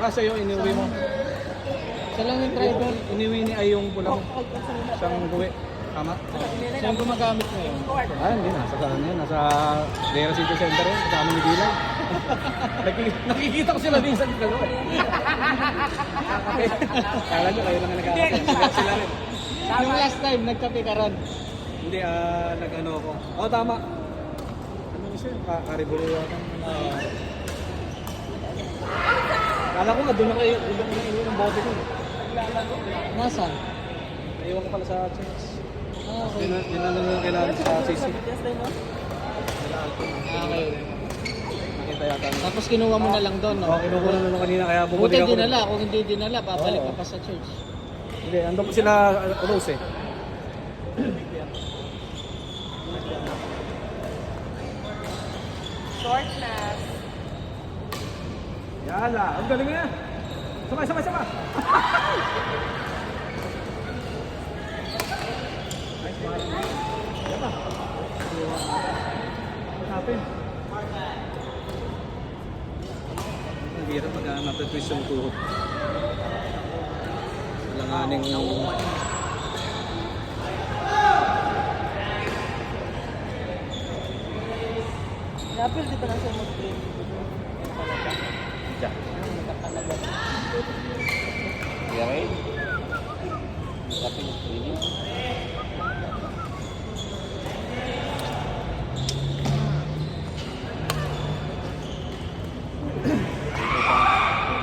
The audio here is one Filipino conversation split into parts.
sa'yo, iniuwi mo. Siya lang yung driver. Iniuwi ni ay yung pula mo. Siyang buwi. Tama? Saan gumagamit ngayon? Hindi. Nasa saan yan? Nasa Vera City Center yan. Kasama ni Dylan. Nakikita ko sila din sa dalawa. Kala nyo, kayo lang ang nagkakape. Sila rin. Yung last time, nagkape ka ron. Hindi, nag-ano ako. Oo, tama. Ano siya? Kariburo yata. Kala ko nga, doon na kayo. Doon na kayo ng bote ko. Nasaan? Naiwan ko pala sa church. Okay. Dinanong yung kailangan sa CC. Okay. Nakita yata. Tapos kinuha mo na lang doon, no? Oo, kinukuha na naman kanina kaya Buti bumalik ako. dinala. Kung hindi dinala, babalik Oo. ka pa sa church. Hindi, andun po sila Rose eh. Short na. Yala, ang galing niya. Sama. Nice one. Yala. Hanapin. Ang hirap pag natutwist yung tuhod. Langaning yung... Napil, di ba na siya mag-train? Diyan. Nakakalaga. Yeah, right? Tapi ini.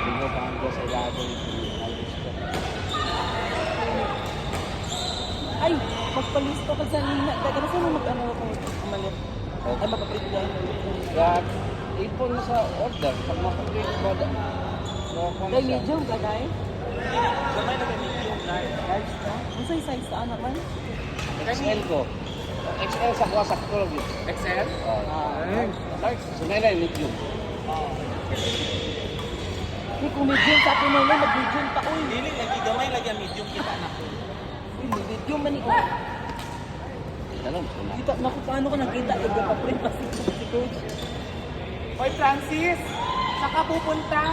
Bingo bangga sa lado Ay, magpalisto ka dyan. Dagano saan mo mag-ano ako? Umalit. Ay, makaprint yan. Gag ipon sa order pag makaprint ba da. Dahil medium ka, dahil? Gamay na medium, dahil. Large na? Ang size sa anak man? XL ko. XL sa kuha sakto lang yun. XL? Large. Sumela yung medium. Hindi, kung medium sa akin mo, mag-medium pa. Uy, Dili lagi gamay lagi ang medium kita na. medium man ikaw. Dalam sila. Kita, naku, paano ka nakita? Nagpaprint pa si Coach. Hoy Francis, saka pupunta.